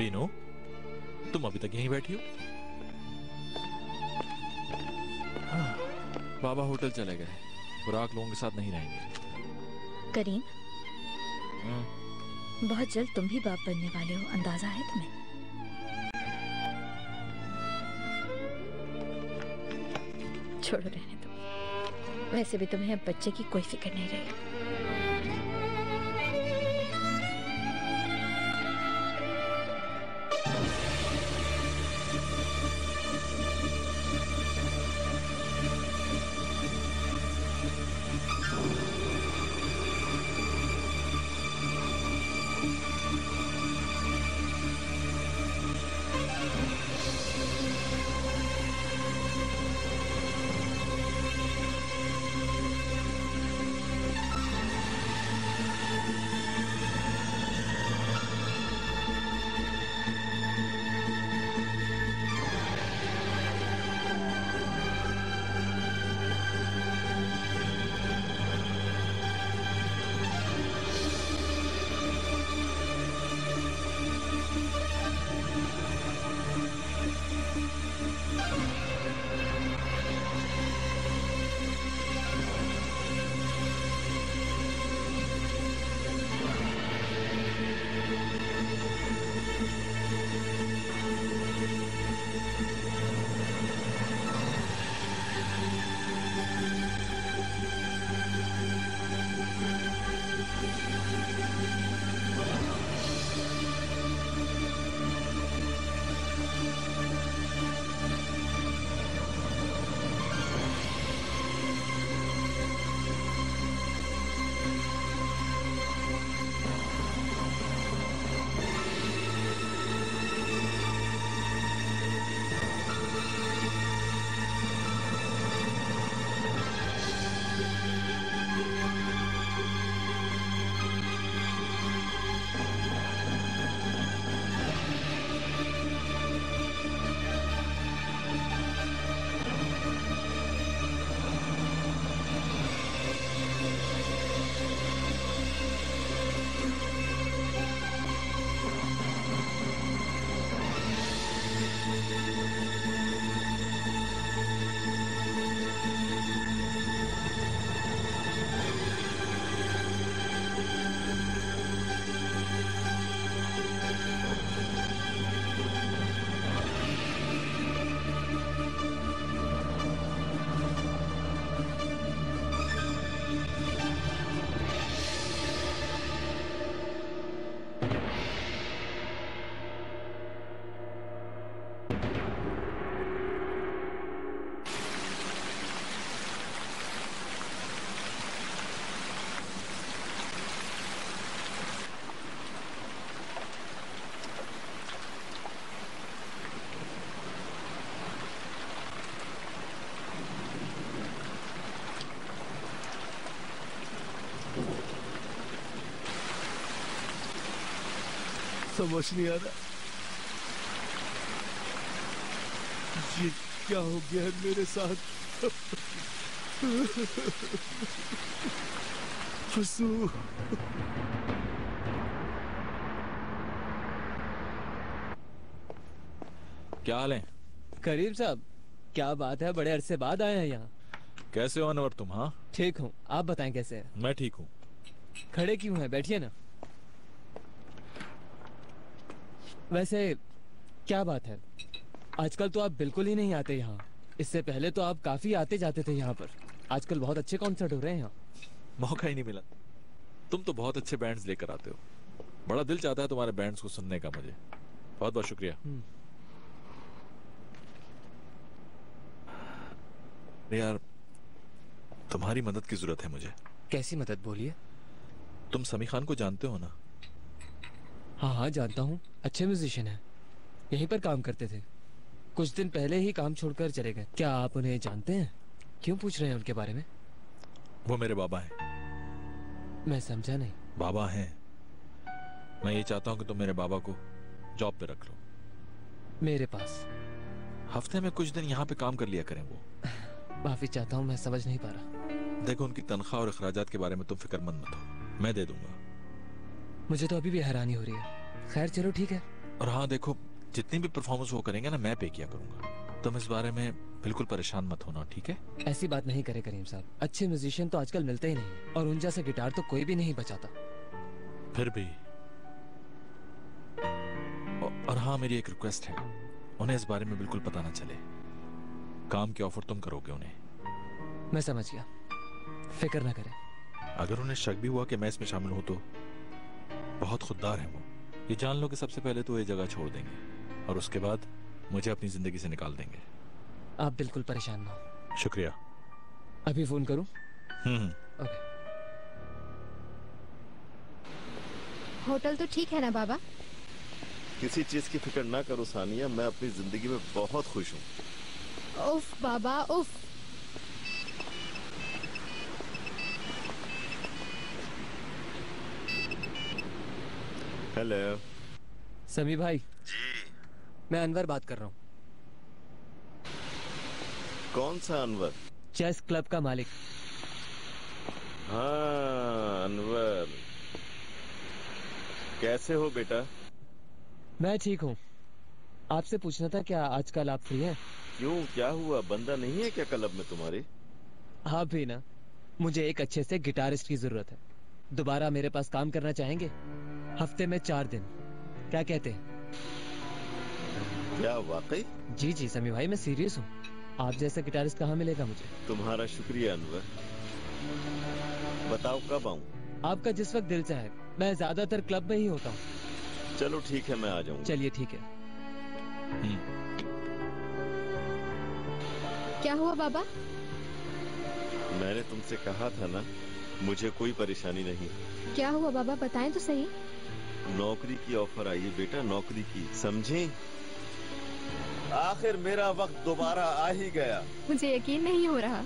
रीनू, तुम अभी तक यहीं बैठी हो? हाँ, बाबा होटल चले गए। बुराक लोगों के साथ नहीं रहेंगे। करीम, बहुत जल्द तुम भी बाप बनने वाले हो, अंदाजा है तुम्हें? छोड़ो, रहने दो। वैसे भी तुम्हें अब बच्चे की कोई फिक्र नहीं रही। समझ नहीं आ रहा ये क्या हो गया है मेरे साथ। फसू। क्या हाल है? करीम साहब, क्या बात है, बड़े अरसे बाद आए हैं यहाँ। कैसे हो अनवर तुम? हाँ ठीक हूँ, आप बताएं कैसे हैं? मैं ठीक हूँ। खड़े क्यों हैं, बैठिए ना। वैसे क्या बात है, आजकल तो आप बिल्कुल ही नहीं आते यहाँ। इससे पहले तो आप काफी आते जाते थे यहाँ पर। आजकल बहुत अच्छे कॉन्सर्ट हो रहे हैं यहाँ। मौका ही नहीं मिला। तुम तो बहुत अच्छे बैंड्स लेकर आते हो। बड़ा दिल चाहता है तुम्हारे बैंड्स को सुनने का। मुझे बहुत बहुत शुक्रिया। यार तुम्हारी मदद की जरूरत है मुझे। कैसी मदद, बोलिए। तुम समी खान को जानते हो ना? हाँ हाँ जानता हूँ, अच्छे म्यूजिशियन हैं, यहीं पर काम करते थे। कुछ दिन पहले ही काम छोड़कर चले गए। क्या आप उन्हें जानते हैं? क्यों पूछ रहे हैं उनके बारे में? वो मेरे बाबा हैं। मैं समझा नहीं। बाबा हैं। मैं ये चाहता हूँ कि तुम मेरे बाबा को जॉब पे रख लो। मेरे पास? हफ्ते में कुछ दिन यहाँ पे काम कर लिया करें वो। माफी चाहता हूँ, मैं समझ नहीं पा रहा। देखो उनकी तनख्वाह और अखराजात के बारे में तुम फिक्रमंद मत हो, मैं दे दूंगा। मुझे तो अभी भी हैरानी हो रही है। खैर चलो ठीक है, और हाँ देखो, जितनी भी परफॉर्मेंस वो करेंगे ना, मैं पे किया करूंगा। तुम इस बारे में बिल्कुल परेशान मत होना, ठीक है? ऐसी बात नहीं करे करीम साहब, अच्छे म्यूजिशियन तो आजकल मिलते ही नहीं, और उन जैसा गिटार तो कोई भी नहीं बजाता। फिर भी और हाँ, मेरी एक रिक्वेस्ट है, उन्हें इस बारे में बिल्कुल पता ना चले। काम की ऑफर तुम करोगे उन्हें। मैं समझ गया, फिक्र ना करें। अगर उन्हें शक भी हुआ कि मैं इसमें शामिल हूं तो बहुत खुददार है वो। ये जान लो कि सबसे पहले तो ये जगह छोड़ देंगे और उसके बाद मुझे अपनी जिंदगी से निकाल देंगे। आप बिल्कुल परेशान ना हो। शुक्रिया। अभी फोन करूं? ओके। होटल तो ठीक है ना बाबा? किसी चीज की फिक्र ना करो सानिया, मैं अपनी जिंदगी में बहुत खुश हूँ। उफ बाबा उफ। हेलो। समी भाई। जी। मैं अनवर बात कर रहा हूँ। कौन सा अनवर? चेस क्लब का मालिक। हाँ अनवर, कैसे हो बेटा? मैं ठीक हूँ। आपसे पूछना था, क्या आजकल आप फ्री हैं? क्यों, क्या हुआ? बंदा नहीं है क्या क्लब में तुम्हारे? आप भी ना। मुझे एक अच्छे से गिटारिस्ट की जरूरत है। दोबारा मेरे पास काम करना चाहेंगे? हफ्ते में 4 दिन, क्या कहते हैं? क्या वाकई? जी जी समी भाई, मैं सीरियस हूँ। आप जैसा गिटारिस्ट कहाँ मिलेगा मुझे? तुम्हारा शुक्रिया अनवर। बताओ कब आऊँ? आपका जिस वक्त दिल चाहे। मैं ज्यादातर क्लब में ही होता हूँ। चलो ठीक है, मैं आ जाऊंगा। चलिए ठीक है। क्या हुआ बाबा? मैंने तुमसे कहा था ना, मुझे कोई परेशानी नहीं। क्या हुआ बाबा, बताएं तो सही। नौकरी की ऑफर आई है बेटा, नौकरी की, समझे? आखिर मेरा वक्त दोबारा आ ही गया। मुझे यकीन नहीं हो रहा।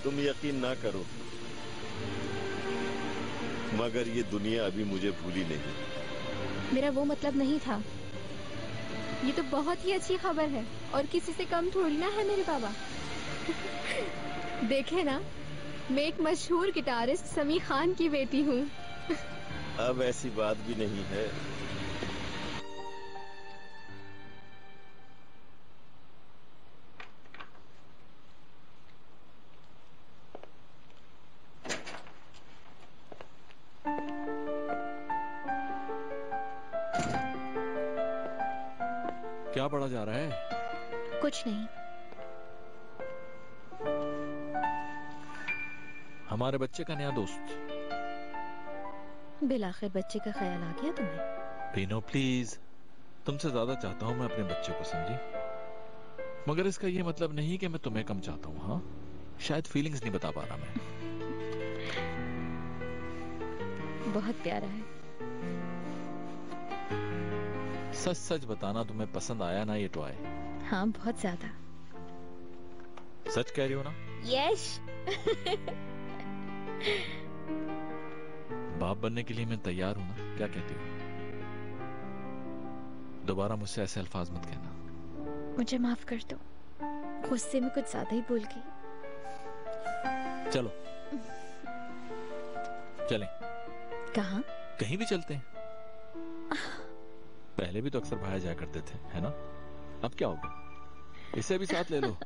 तुम यकीन ना करो, मगर ये दुनिया अभी मुझे भूली नहीं। मेरा वो मतलब नहीं था। ये तो बहुत ही अच्छी खबर है और किसी से कम थोड़ी ना है मेरे बाबा। देखे ना, मैं एक मशहूर गिटारिस्ट समी खान की बेटी हूँ। अब ऐसी बात भी नहीं है। क्या पढ़ा जा रहा है? कुछ नहीं। हमारे बच्चे का नया दोस्त। बिल आखिर बच्चे का ख्याल आ गया तुम्हें? पीनो प्लीज, तुमसे ज्यादा चाहता हूँ मैं अपने बच्चे को, समझी? मगर इसका ये मतलब नहीं कि मैं तुम्हें कम चाहता हूँ। हाँ, शायद फीलिंग्स नहीं बता पा रहा मैं। बहुत प्यारा है। सच सच बताना, तुम्हें पसंद आया ना ये टॉय? हाँ, बहुत ज्यादा। सच कह रही हो ना? यस। बाप बनने के लिए मैं तैयार हूं ना, क्या कहती हो? दोबारा मुझसे ऐसे अल्फाज मत कहना। मुझे माफ कर दो, गुस्से में कुछ ज्यादा ही बोल गई। चलो चलें। कहाँ? कहीं भी चलते हैं। पहले भी तो अक्सर बाहर जाया करते थे, है ना? अब क्या होगा, इसे भी साथ ले लो।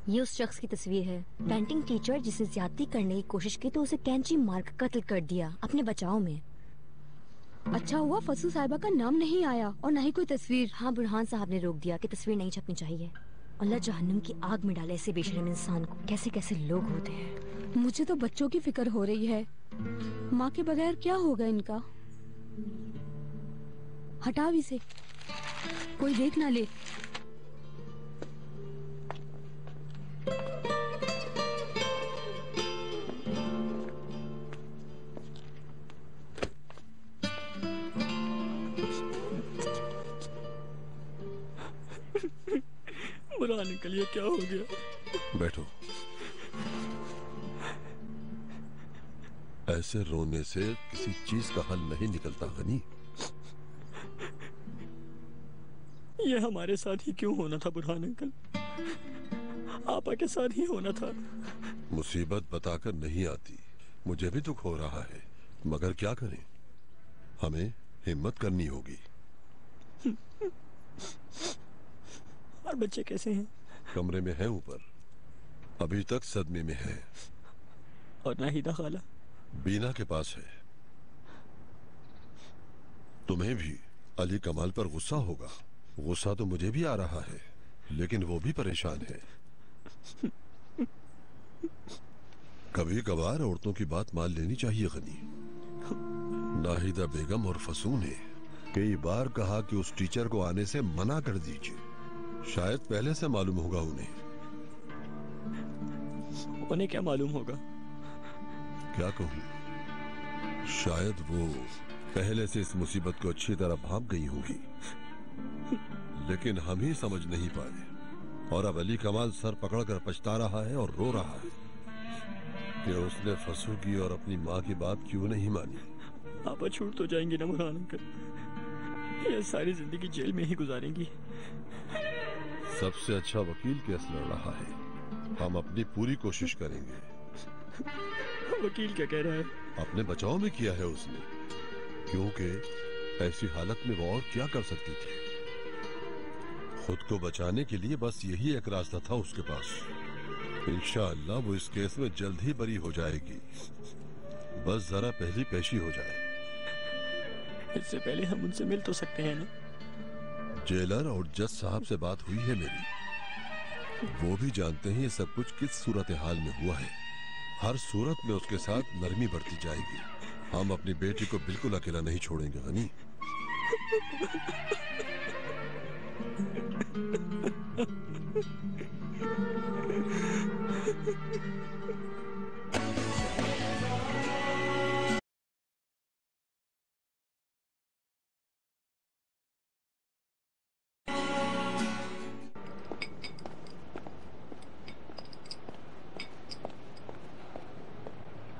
ये उस शख्स की तस्वीर है, पेंटिंग टीचर जिसे ज्यादती करने की कोशिश की तो उसे कैंची मार कर कत्ल कर दिया अपने बचाव में। अच्छा हुआ फसू साहिबा का नाम नहीं आया और न ही कोई तस्वीर। हाँ, बुरहान साहब ने रोक दिया कि तस्वीर नहीं छपनी चाहिए। अल्लाह जहन्नुम की आग में डाले ऐसे बेशरम इंसान को। कैसे कैसे लोग होते हैं। मुझे तो बच्चों की फिक्र हो रही है। माँ के बगैर क्या होगा इनका। हटाओ इसे, कोई देख ना ले। बुलाने के लिए क्या हो गया? बैठो। ऐसे रोने से किसी चीज का हल नहीं निकलता गनी। ये हमारे साथ ही क्यों होना था बुरहान अंकल? आपा के साथ ही होना था। मुसीबत बताकर नहीं आती। मुझे भी दुख हो रहा है, मगर क्या करें? हमें हिम्मत करनी होगी। और बच्चे कैसे हैं? कमरे में है ऊपर, अभी तक सदमे में है। और नाहिदा खाला? बीना के पास है। तुम्हें भी अली कमाल पर गुस्सा होगा। गुस्सा तो मुझे भी आ रहा है, लेकिन वो भी परेशान है। कभी कभार औरतों की बात मान लेनी चाहिए गनी। नाहिदा बेगम और फसू ने कई बार कहा कि उस टीचर को आने से मना कर दीजिए। शायद पहले से मालूम होगा उन्हें। उन्हें क्या मालूम होगा? क्या कहूं, शायद वो पहले से इस मुसीबत को अच्छी तरह भांप गई होगी, लेकिन हम ही समझ नहीं पाए। और अब अली कमाल सर पकड़कर पछता रहा है और रो रहा है कि उसने फसू की और अपनी माँ की बात क्यों नहीं मानी। आप छूट तो जाएंगी ना बुरहान अंकल? ये सारी जिंदगी जेल में ही गुजारेंगी। सबसे अच्छा वकील केस लड़ रहा है। हम अपनी पूरी कोशिश करेंगे। वकील क्या कह रहा है? अपने बचाव में किया है उसने, क्योंकि ऐसी हालत में वो और क्या कर सकती थी। खुद को बचाने के लिए बस यही एक रास्ता था उसके पास। इंशाअल्लाह वो इस केस में जल्द ही बरी हो जाएगी। बस जरा पहली पेशी हो जाए। इससे पहले हम उनसे मिल तो सकते हैं ना? जेलर और जज साहब से बात हुई है मेरी। वो भी जानते हैं ये सब कुछ किस सूरत हाल में हुआ है। हर सूरत में उसके साथ नरमी बढ़ती जाएगी। हम अपनी बेटी को बिल्कुल अकेला नहीं छोड़ेंगे हनी।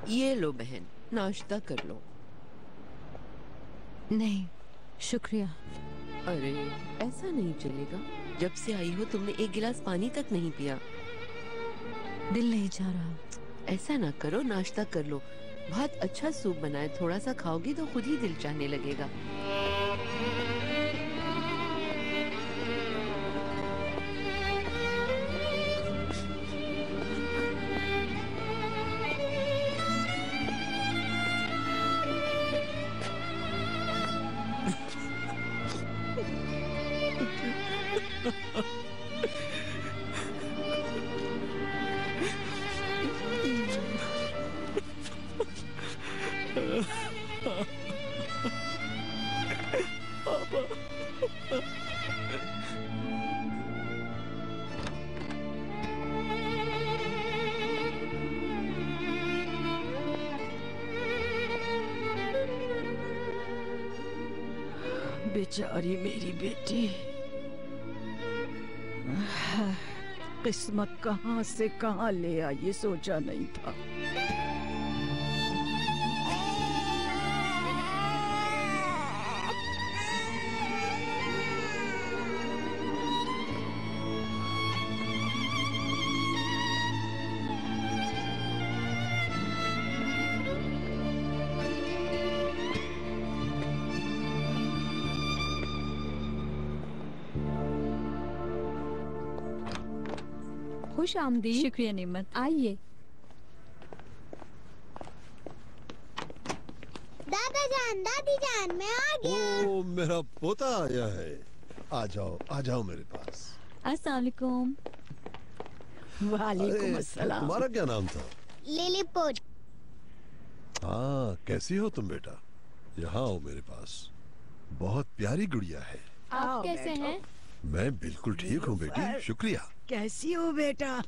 ये लो बहन, नाश्ता कर लो। नहीं शुक्रिया। अरे ऐसा नहीं चलेगा। जब से आई हो तुमने एक गिलास पानी तक नहीं पिया। दिल नहीं चाह रहा। ऐसा ना करो, नाश्ता कर लो। बहुत अच्छा सूप बनाए, थोड़ा सा खाओगी तो खुद ही दिल चाहने लगेगा। बेचारी मेरी बेटी, किस्मत कहाँ से कहाँ ले आई ये सोचा नहीं था। खुश आमदीद। शुक्रिया निम्मत। आइए। दादा जान, दादी जान, मैं आ गया। ओ मेरा पोता आया है। आ जाओ मेरे पास। अस्सलाम वालेकुम। वालेकुम अस्सलाम। तुम्हारा क्या नाम था? लिलीपुट। हाँ, कैसी हो तुम बेटा? यहाँ आओ मेरे पास। बहुत प्यारी गुड़िया है। आप कैसे हैं? मैं बिल्कुल ठीक हूँ बेटी, शुक्रिया। कैसी हो बेटा?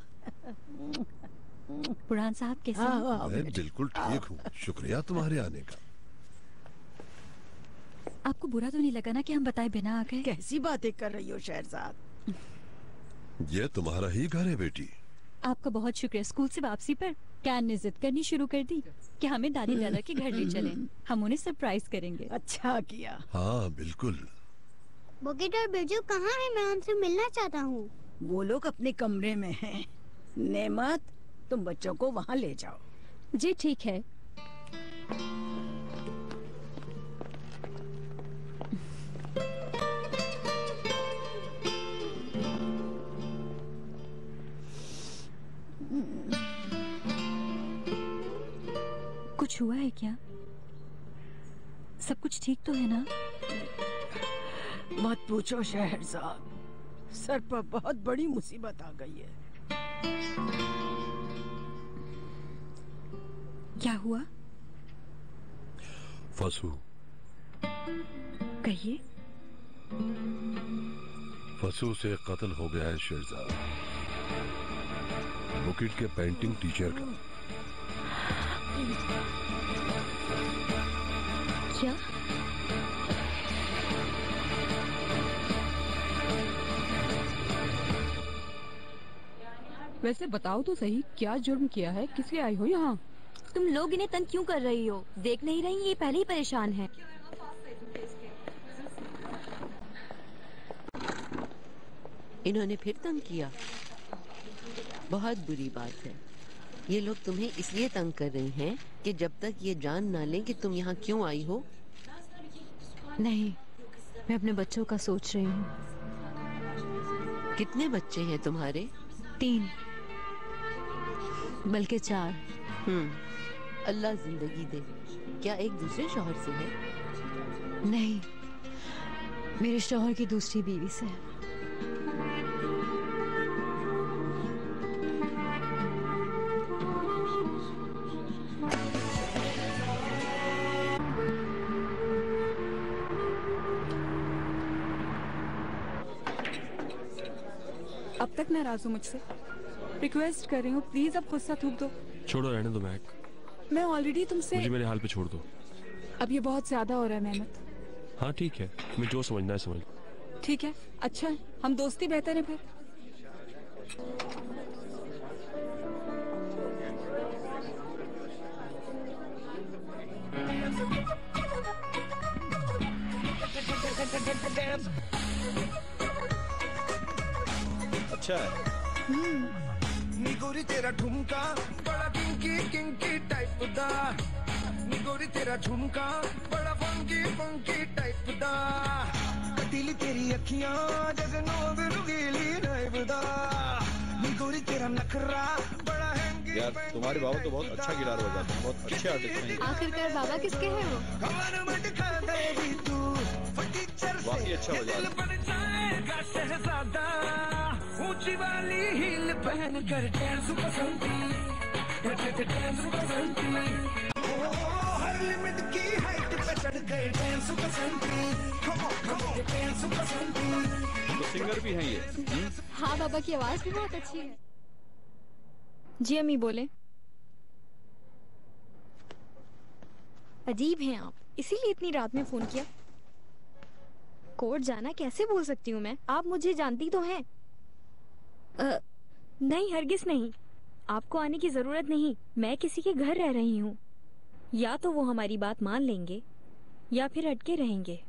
बुरहान साहब कैसे हैं? मैं बिल्कुल ठीक हूँ, शुक्रिया तुम्हारे आने का। आपको बुरा तो नहीं लगा ना कि हम बताए बिना आ गए? कैसी बातें कर रही हो शहरजाद? ये तुम्हारा ही घर है बेटी। आपका बहुत शुक्रिया। स्कूल से वापसी पर कैन ने जिद करनी शुरू कर दी कि हमें दादी दादा के घर ले चलें। हम उन्हें सरप्राइज करेंगे। अच्छा किया। हाँ बिल्कुल। बुकेट और बिरजू कहाँ है? मैं उनसे मिलना चाहता हूँ। वो लोग अपने कमरे में हैं। नेमत, तुम बच्चों को वहाँ ले जाओ। जी ठीक है। कुछ हुआ है क्या? सब कुछ ठीक तो है ना? मत पूछो शहरजाद, सर पर बहुत बड़ी मुसीबत आ गई है। क्या हुआ? फसू कहिए। फसू से कत्ल हो गया है शहरजाद, बुकिट के पेंटिंग टीचर का। क्या? वैसे बताओ तो सही, क्या जुर्म किया है? किस लिए आई हो यहाँ? तुम लोग इन्हें तंग क्यों कर रही हो? देख नहीं रही ये पहले ही परेशान है। इन्होंने फिर तंग किया। बहुत बुरी बात है। ये लोग तुम्हें इसलिए तंग कर रही हैं कि जब तक ये जान ना लें कि तुम यहाँ क्यों आई हो। नहीं, मैं अपने बच्चों का सोच रही हूँ। कितने बच्चे हैं तुम्हारे? 3 बल्कि 4। अल्लाह जिंदगी दे। क्या एक दूसरे शौहर से है? नहीं, मेरे शौहर की दूसरी बीवी से है। अब तक नाराज हो मुझसे? रिक्वेस्ट कर रही हूँ, प्लीज अब गुस्सा थूक दो। छोड़ो, रहने दो महक। मैं ऑलरेडी तुमसे। मुझे मेरे हाल पे छोड़ दो। अब ये बहुत ज्यादा हो रहा है मेहमत। हाँ ठीक है, तुम्हें जो समझना है समझ लो। ठीक है, अच्छा है, हम दोस्ती बेहतर है फिर। अच्छा है। निगोरी तेरा ठुमका बड़ा किंकी किंकी टाइप दा, निगोरी तेरा ठुमका बड़ा फंकी फंकी टाइप दा, कटीली तेरी अखियां जगनों बिरुगीली टाइप दा, निगोरी तेरा नखरा बड़ा हैंगी। यार तुम्हारे बाबा तो बहुत अच्छा गिटार बजाते हैं, बहुत अच्छे आर्टिस्ट हैं। आखिरकार बाबा किसके हैं वो? वाकई अच्छा बजाते। ऊंची वाली हील पहन कर डांस पसंदी, डांस पसंदी, हर लिमिट की हाइट पे चढ़ गए डांस पसंदी, डांस पसंदी। तो सिंगर भी हैं ये? हाँ, बाबा की आवाज भी बहुत अच्छी है। जी अम्मी बोले। अजीब हैं आप, इसीलिए इतनी रात में फोन किया। कोर्ट जाना कैसे भूल सकती हूँ मैं? आप मुझे जानती तो हैं। नहीं, हरगिज नहीं। आपको आने की जरूरत नहीं। मैं किसी के घर रह रही हूँ। या तो वो हमारी बात मान लेंगे या फिर अटके रहेंगे।